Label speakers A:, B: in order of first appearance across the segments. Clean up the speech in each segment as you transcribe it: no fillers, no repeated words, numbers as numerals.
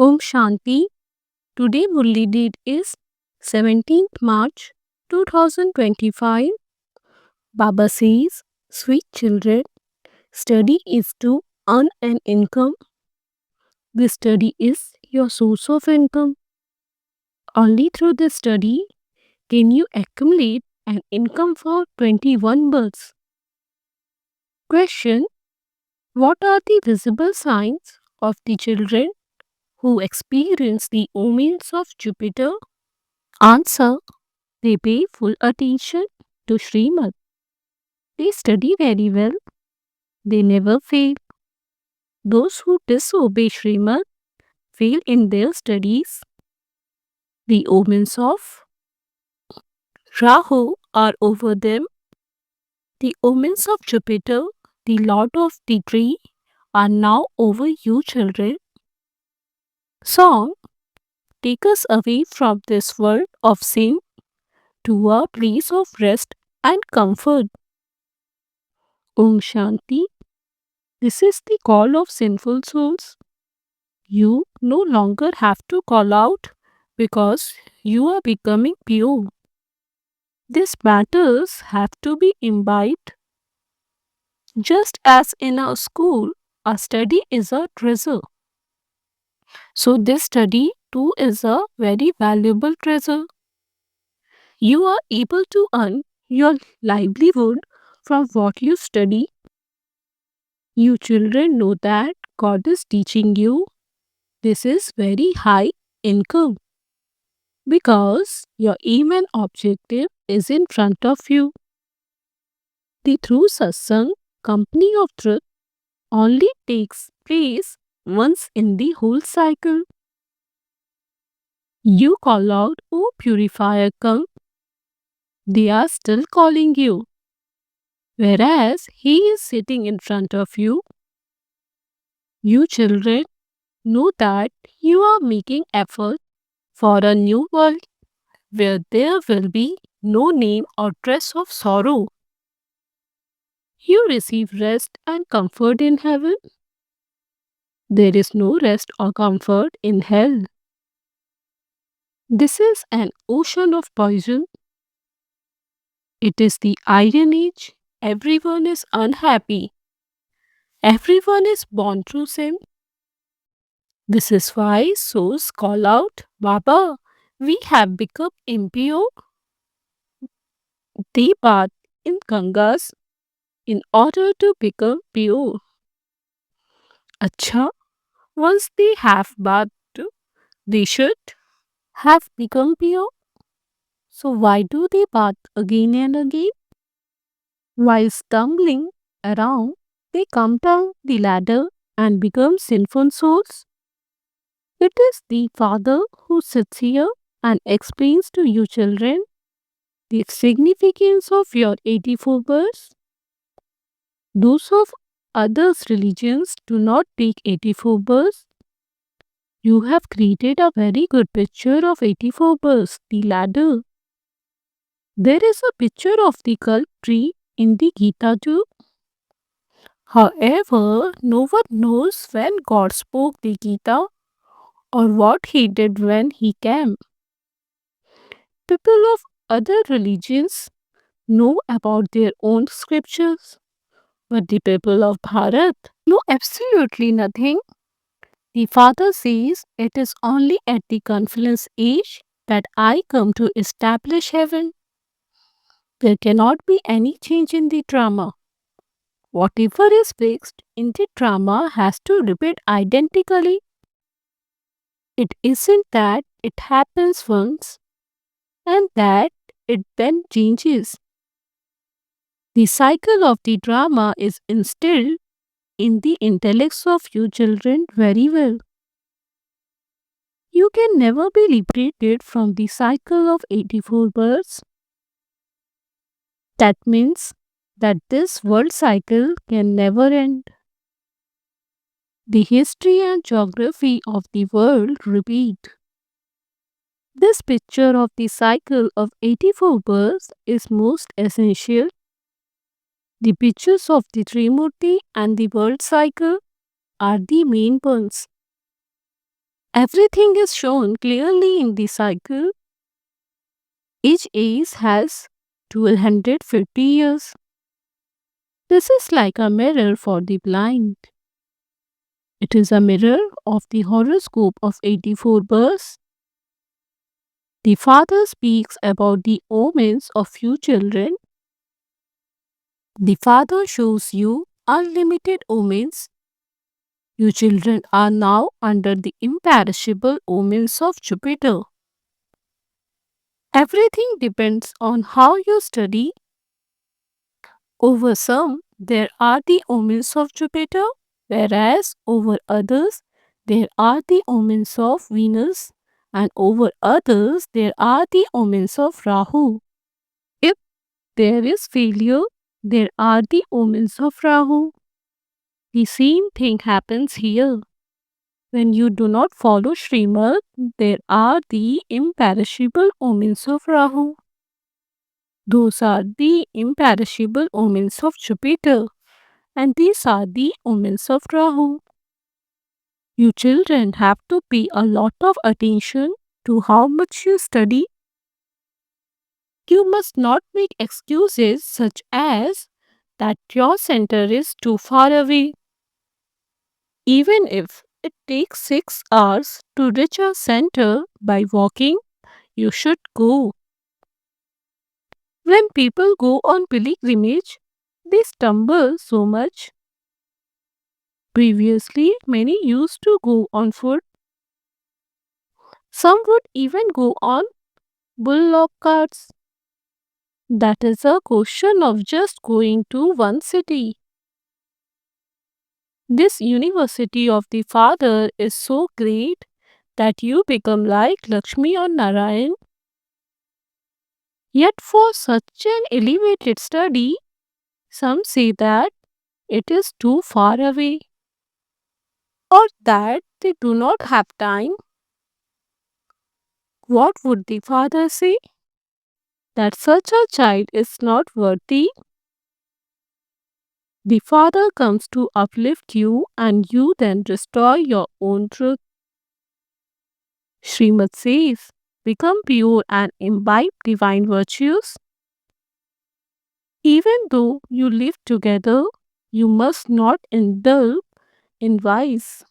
A: Om Shanti. Today Murli date is 17th March 2025. Baba says, sweet children, study is to earn an income. This study is your source of income. Only through this study can you accumulate an income for 21 births. Question: what are the visible signs of the children who experience the omens of Jupiter? Answer: they pay full attention to Srimad. They study very well. They never fail. Those who disobey Srimad fail in their studies. The omens of Rahu are over them. The omens of Jupiter, the lord of the tree, are now over you, children. Song: take us away from this world of sin to a place of rest and comfort. Om Shanti. This is the call of sinful souls. You no longer have to call out because you are becoming pure. These matters have to be imbibed. Just as in a school, a study is a treasure. So, this study too is a very valuable treasure. You are able to earn your livelihood from what you study. You children know that God is teaching you this is very high income because your aim and objective is in front of you. The true satsang, company of truth, only takes place once in the whole cycle. You call out, "O purifier, come." They are still calling you, whereas he is sitting in front of you. You children know that you are making effort for a new world where there will be no name or trace of sorrow. You receive rest and comfort in heaven. There is no rest or comfort in hell. This is an ocean of poison. It is the iron age. Everyone is unhappy. Everyone is born through sin. This is why souls call out, Baba, we have become impure. They bathe in Gangas in order to become pure. Acha, once they have bathed, they should have become pure. So why do they bathe again and again? While stumbling around, they come down the ladder and become sinful souls. It is the Father who sits here and explains to you children the significance of your 84 births. Those of others religions do not take 84 births. You have created a very good picture of 84 births, the ladder. There is a picture of the kalp tree in the Gita too. However, no one knows when God spoke the Gita or what he did when he came. People of other religions know about their own scriptures, but the people of Bharat know absolutely nothing. The Father says it is only at the confluence age that I come to establish heaven. There cannot be any change in the drama. Whatever is fixed in the drama has to repeat identically. It isn't that it happens once and that it then changes. The cycle of the drama is instilled in the intellects of you children very well. You can never be liberated from the cycle of 84 births. That means that this world cycle can never end. The history and geography of the world repeat. This picture of the cycle of 84 births is most essential. The pictures of the Trimurti and the world cycle are the main ones. Everything is shown clearly in the cycle. Each age has 1250 years. This is like a mirror for the blind. It is a mirror of the horoscope of 84 births. The father speaks about the omens of few children. The father shows you unlimited omens. You children are now under the imperishable omens of Jupiter. Everything depends on how you study. Over some, there are the omens of Jupiter, whereas over others, there are the omens of Venus, and over others, there are the omens of Rahu. If there is failure, there are the omens of Rahu. The same thing happens here. When you do not follow Srimad, there are the imperishable omens of Rahu. Those are the imperishable omens of Jupiter, and these are the omens of Rahu. You children have to pay a lot of attention to how much you study. You must not make excuses such as that your center is too far away. Even if it takes 6 hours to reach your center by walking, you should go. When people go on pilgrimage, they stumble so much. Previously, many used to go on foot. Some would even go on bullock carts. That is a question of just going to one city. This university of the Father is so great that you become like Lakshmi or Narayan. Yet, for such an elevated study, some say that it is too far away or that they do not have time. What would the father say? That such a child is not worthy. The father comes to uplift you and you then restore your own truth. Srimad says, become pure and imbibe divine virtues. Even though you live together, you must not indulge in vice.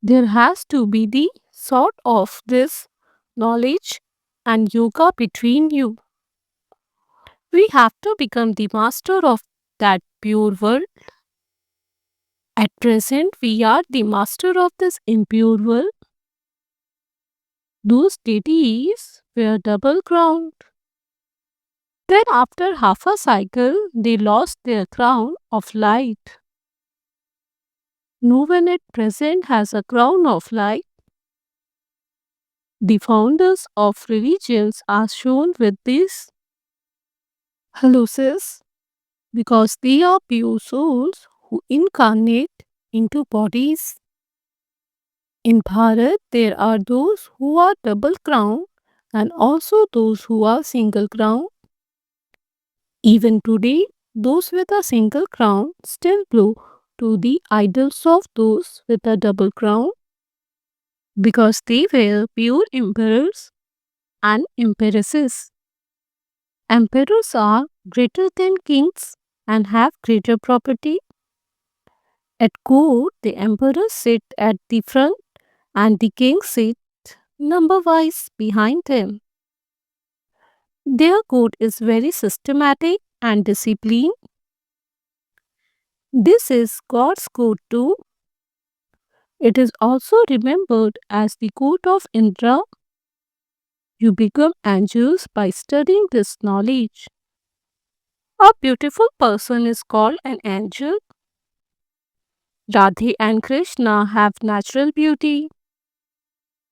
A: There has to be the sort of this knowledge and yoga between you. We have to become the master of that pure world. At present, we are the master of this impure world. Those deities were double crowned. Then, after half a cycle, they lost their crown of light. No one at present has a crown of light. The founders of religions are shown with this hallucis because they are pure souls who incarnate into bodies. In Bharat, there are those who are double crown and also those who are single crown. Even today, those with a single crown still blow to the idols of those with a double crown because they were pure emperors and empresses. Emperors are greater than kings and have greater property. At court, the emperors sit at the front and the kings sit number wise behind them. Their court is very systematic and disciplined. This is God's court too. It is also remembered as the court of Indra. You become angels by studying this knowledge. A beautiful person is called an angel. Radhe and Krishna have natural beauty.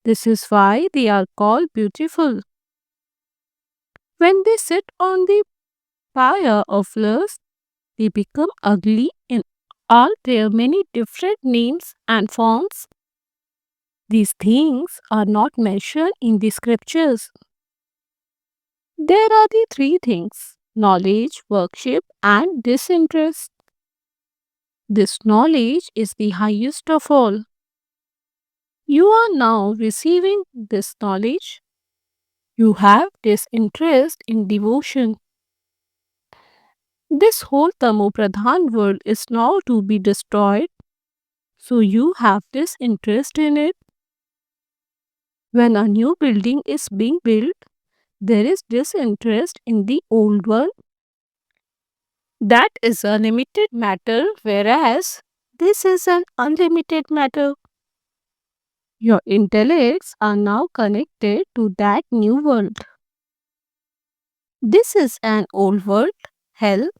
A: This is why they are called beautiful. When they sit on the fire of lust, they become ugly in all their many different names and forms. These things are not mentioned in the scriptures. There are the three things: knowledge, worship, and disinterest. This knowledge is the highest of all. You are now receiving this knowledge. You have this interest in devotion. This whole Tamopradhan world is now to be destroyed, so you have this interest in it. When a new building is being built, there is this interest in the old one. That is a limited matter, whereas this is an unlimited matter. Your intellects are now connected to that new world. This is an old world, hell.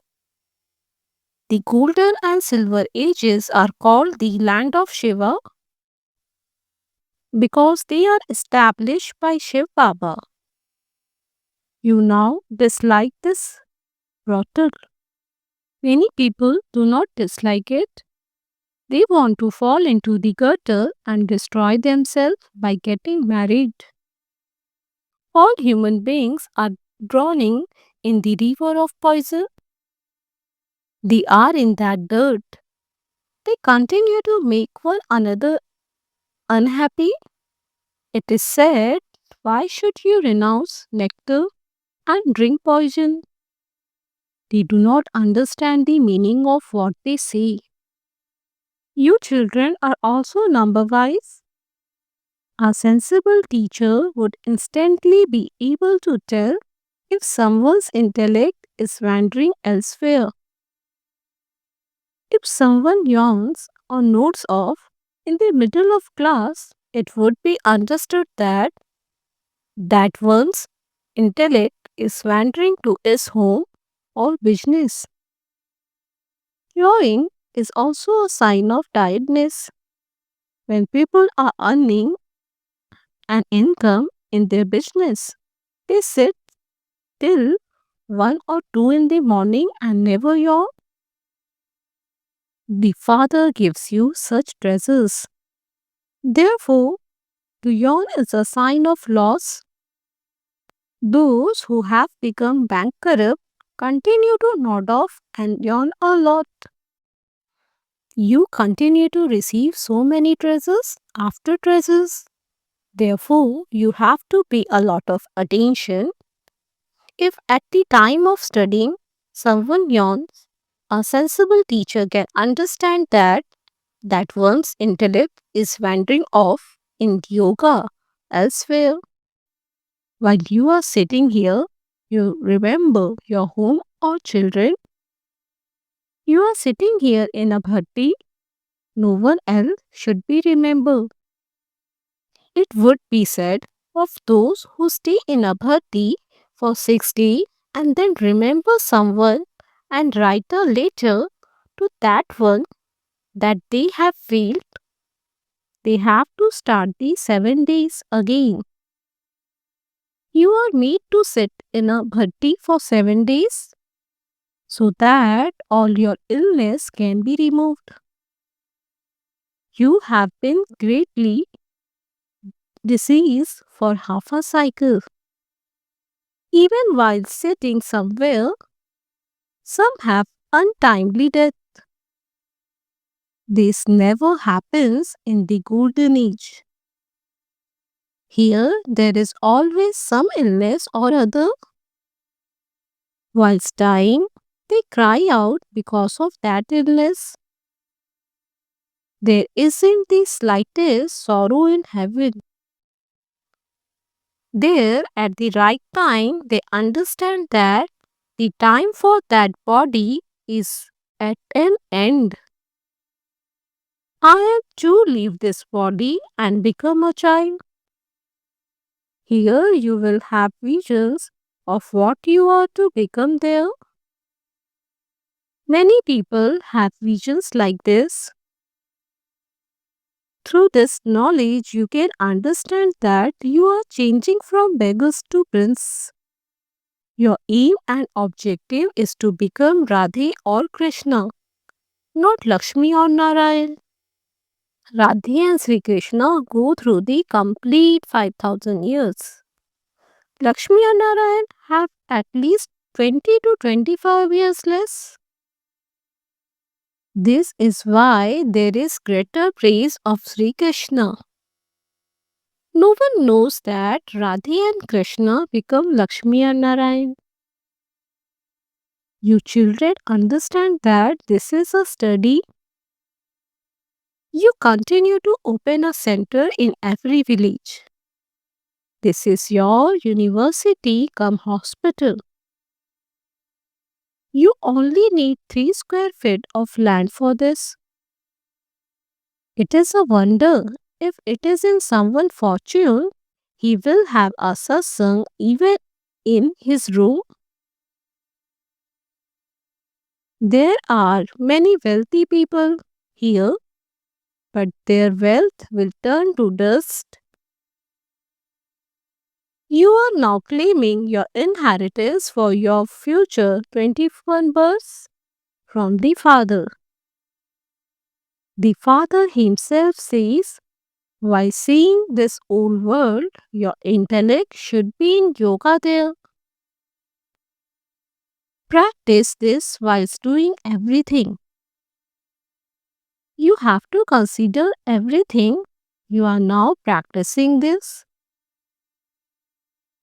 A: The golden and silver ages are called the land of Shiva because they are established by Shiv Baba. You now dislike this brothel. Many people do not dislike it. They want to fall into the gutter and destroy themselves by getting married. All human beings are drowning in the river of poison. They are in that dirt. They continue to make one another unhappy. It is said, why should you renounce nectar and drink poison? They do not understand the meaning of what they say. You children are also number wise. A sensible teacher would instantly be able to tell if someone's intellect is wandering elsewhere. If someone yawns or nods off in the middle of class, it would be understood that one's intellect is wandering to his home or business. Yawning is also a sign of tiredness. When people are earning an income in their business, they sit till 1 or 2 in the morning and never yawn. The Father gives you such treasures. Therefore, to yawn is a sign of loss. Those who have become bankrupt continue to nod off and yawn a lot. You continue to receive so many treasures after treasures. Therefore, you have to pay a lot of attention. If at the time of studying someone yawns, a sensible teacher can understand that one's intellect is wandering off in yoga elsewhere. While you are sitting here, you remember your home or children. You are sitting here in a bhatti, no one else should be remembered. It would be said of those who stay in a bhatti for 6 days and then remember someone and write a letter to that one that they have failed, they have to start the 7 days again. You are made to sit in a bhatti for 7 days so that all your illness can be removed. You have been greatly diseased for half a cycle. Even while sitting somewhere, some have untimely death. This never happens in the golden age. Here, there is always some illness or other. Whilst dying, they cry out because of that illness. There isn't the slightest sorrow in heaven. There, at the right time, they understand that the time for that body is at an end. I am to leave this body and become a child. Here you will have visions of what you are to become there. Many people have visions like this. Through this knowledge, you can understand that you are changing from beggars to prince. Your aim and objective is to become Radhe or Krishna, not Lakshmi or Narayan. Radhe and Sri Krishna go through the complete 5000 years. Lakshmi and Narayan have at least 20 to 25 years less. This is why there is greater praise of Sri Krishna. No one knows that Radhe and Krishna become Lakshmi and Narayan. You children understand that this is a study. You continue to open a center in every village. This is your university come hospital. You only need 3 square feet of land for this. It is a wonder. If it is in someone's fortune, he will have a satsang even in his room. There are many wealthy people here, but their wealth will turn to dust. You are now claiming your inheritance for your future 21 births from the Father. The Father himself says, while seeing this old world, your intellect should be in yoga there. Practice this whilst doing everything. You have to consider everything. You are now practicing this.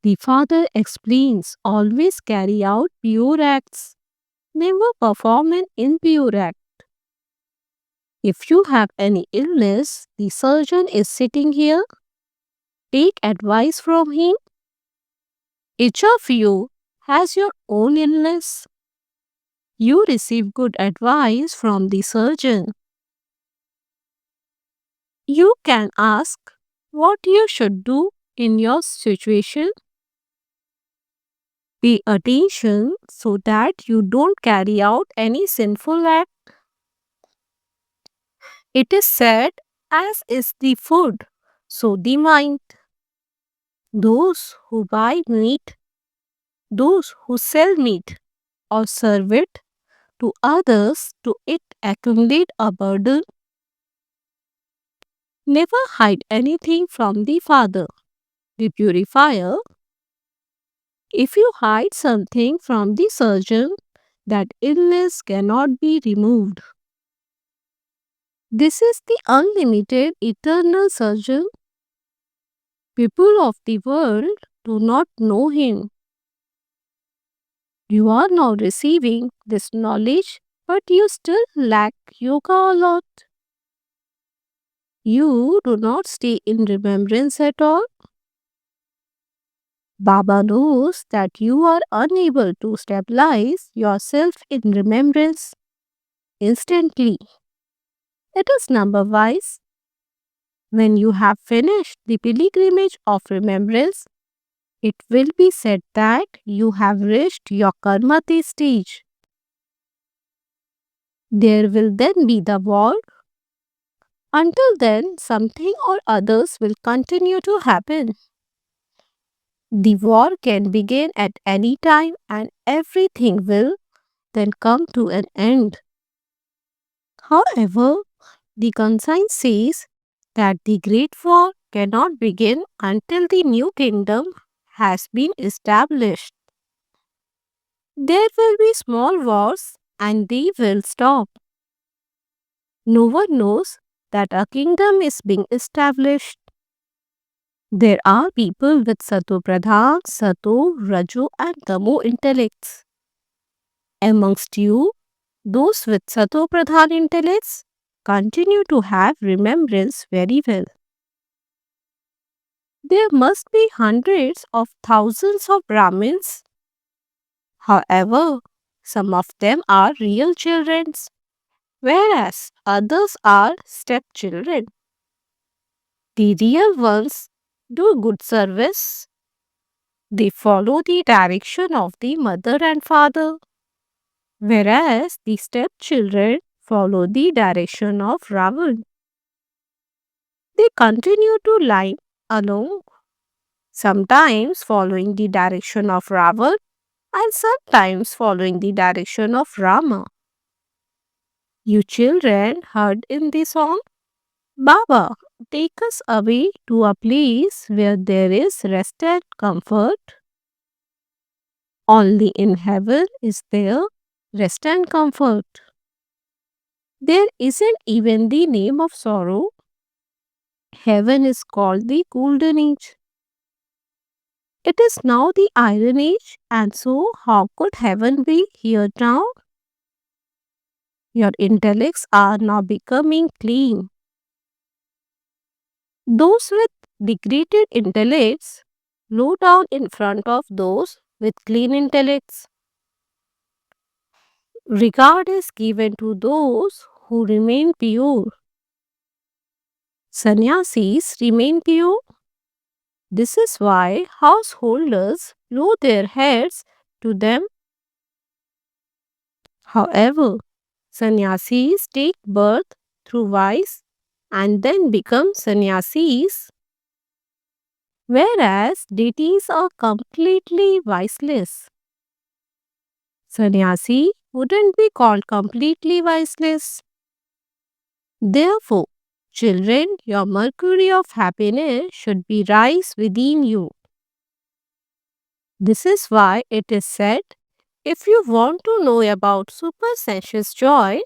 A: The Father explains, always carry out pure acts. Never perform an impure act. If you have any illness, the surgeon is sitting here. Take advice from him. Each of you has your own illness. You receive good advice from the surgeon. You can ask what you should do in your situation. Pay attention so that you don't carry out any sinful act. It is said, as is the food, so the mind. Those who buy meat, those who sell meat or serve it to others to it accumulate a burden. Never hide anything from the Father, the purifier. If you hide something from the surgeon, that illness cannot be removed. This is the unlimited eternal surgeon. People of the world do not know him. You are now receiving this knowledge, but you still lack yoga a lot. You do not stay in remembrance at all. Baba knows that you are unable to stabilize yourself in remembrance instantly. It is number wise. When you have finished the pilgrimage of remembrance, it will be said that you have reached your karmati stage. There will then be the war. Until then, something or others will continue to happen. The war can begin at any time and everything will then come to an end. However, the conscience says that the great war cannot begin until the new kingdom has been established. There will be small wars and they will stop. No one knows that a kingdom is being established. There are people with Sato Pradhan, Sato, Raju and Tamo intellects. Amongst you, those with Sato Pradhan intellects continue to have remembrance very well. There must be hundreds of thousands of Brahmins. However, some of them are real children, whereas others are stepchildren. The real ones do good service. They follow the direction of the mother and father, whereas the stepchildren follow the direction of Ravan. They continue to lie along, sometimes following the direction of Ravan and sometimes following the direction of Rama. You children heard in the song, Baba, take us away to a place where there is rest and comfort. Only in heaven is there rest and comfort. There isn't even the name of sorrow. Heaven is called the golden age. It is now the iron age, and so how could heaven be here now? Your intellects are now becoming clean. Those with degraded intellects low down in front of those with clean intellects. Regard is given to those who remain pure. Sannyasis remain pure. This is why householders bow their heads to them. However, sannyasis take birth through vice and then become sannyasis, whereas deities are completely viceless. Sannyasi wouldn't be called completely viceless. Therefore, children, your mercury of happiness should be rise within you. This is why it is said, if you want to know about supersensuous joy,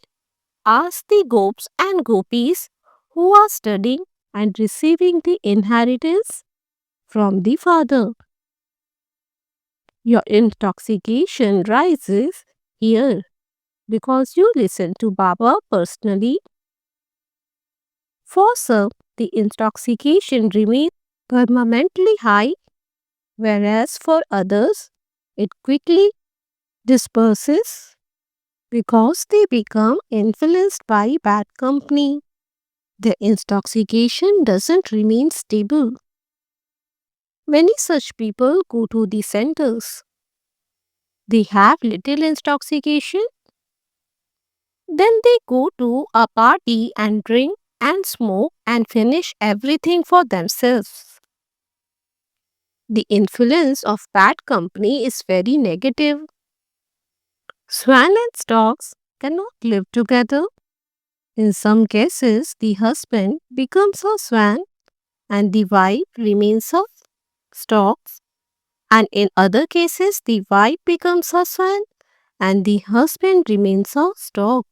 A: ask the gopis and gopis who are studying and receiving the inheritance from the Father. Your intoxication rises here because you listen to Baba personally. For some, the intoxication remains permanently high, whereas for others, it quickly disperses because they become influenced by bad company. The intoxication doesn't remain stable. Many such people go to the centers. They have little intoxication, then they go to a party and drink and smoke and finish everything for themselves. The influence of bad company is very negative. Swan and storks cannot live together. In some cases, the husband becomes a swan and the wife remains a stork. And in other cases, the wife becomes a swan and the husband remains a stork.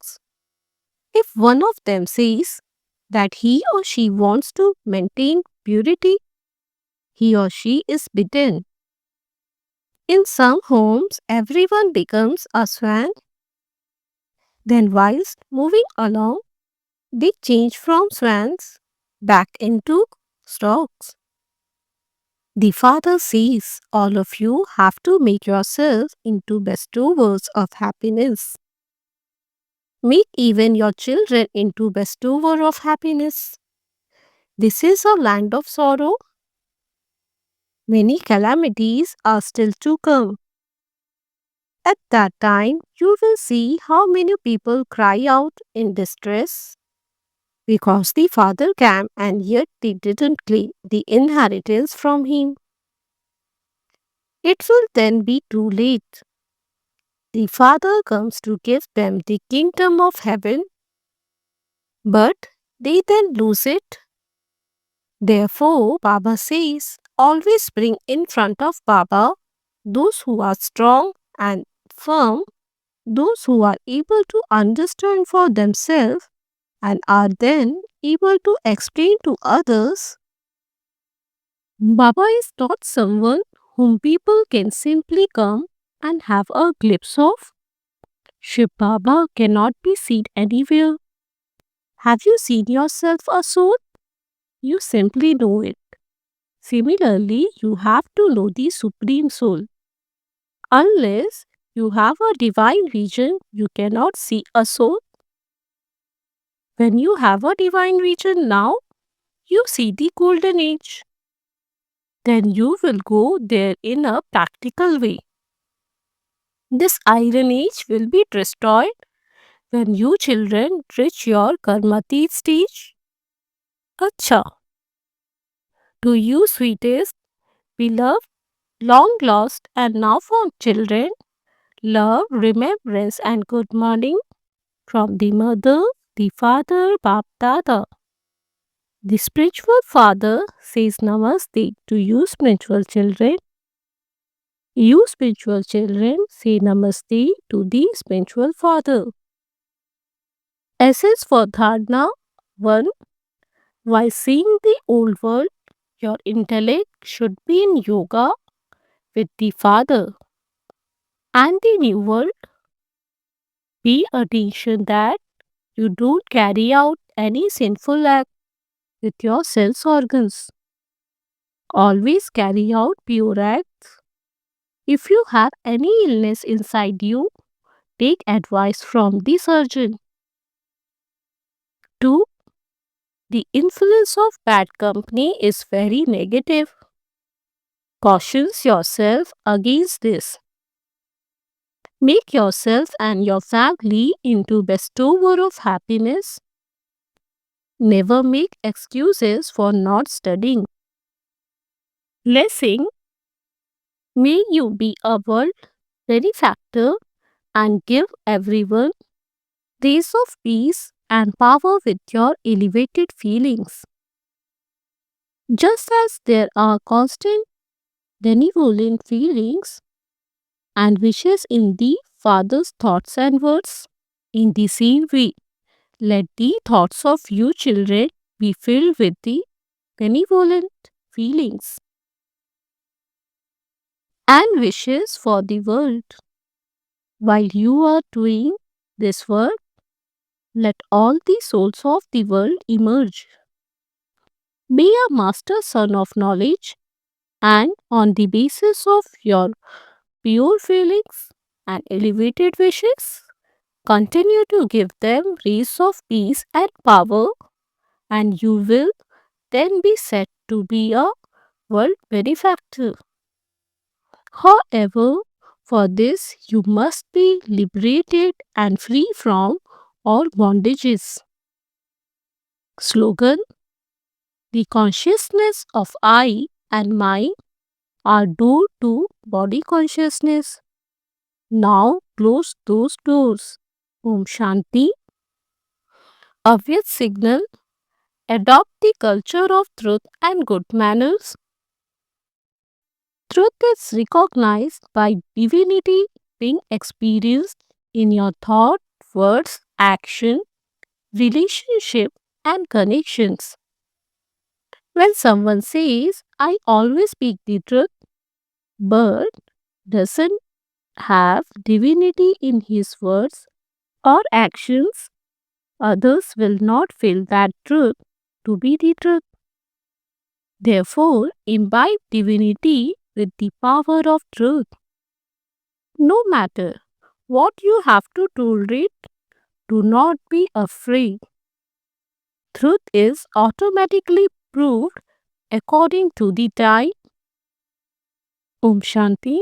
A: If one of them says that he or she wants to maintain purity, he or she is bitten. In some homes, everyone becomes a swan. Then, whilst moving along, they change from swans back into storks. The Father says, all of you have to make yourselves into bestowers of happiness. Make even your children into bestower of happiness. This is a land of sorrow. Many calamities are still to come. At that time, you will see how many people cry out in distress because the father came and yet they didn't claim the inheritance from him. It will then be too late. The father comes to give them the kingdom of heaven, but they then lose it. Therefore, Baba says, always bring in front of Baba those who are strong and firm, those who are able to understand for themselves and are then able to explain to others. Baba is not someone whom people can simply come and have a glimpse of. Shiv Baba cannot be seen anywhere. Have you seen yourself a soul? You simply know it. Similarly, you have to know the Supreme Soul. Unless you have a divine vision, you cannot see a soul. When you have a divine vision now, you see the golden age. Then you will go there in a practical way. This iron age will be destroyed when you children reach your karmatit stage. Acha, to you sweetest, beloved, long lost and now found children, love, remembrance and good morning from the mother, the father, Bap Dada. The spiritual father says namaste to you spiritual children. You spiritual children say namaste to the spiritual father. Essence for Dharna 1. While seeing the old world, your intellect should be in yoga with the Father. And the new world, be attention that you don't carry out any sinful act with your sense organs. Always carry out pure acts. If you have any illness inside you, take advice from the surgeon. 2. The influence of bad company is very negative. Cautions yourself against this. Make yourself and your family into bestower of happiness. Never make excuses for not studying. Blessing, may you be a world benefactor and give everyone rays of peace and power with your elevated feelings. Just as there are constant benevolent feelings and wishes in the Father's thoughts and words, in the same way, let the thoughts of you children be filled with the benevolent feelings and wishes for the world. While you are doing this work, let all the souls of the world emerge. Be a master son of knowledge, and on the basis of your pure feelings and elevated wishes, continue to give them rays of peace and power, and you will then be said to be a world benefactor. However, for this you must be liberated and free from all bondages. Slogan: the consciousness of I and mine are door to body consciousness. Now close those doors. Om Shanti. Avyat signal: adopt the culture of truth and good manners. Truth is recognized by divinity being experienced in your thought, words, action, relationship, and connections. When someone says, I always speak the truth, but doesn't have divinity in his words or actions, others will not feel that truth to be the truth. Therefore, imbibe divinity with the power of truth. No matter what you have to tolerate, do not be afraid. Truth is automatically proved according to the time. Om Shanti.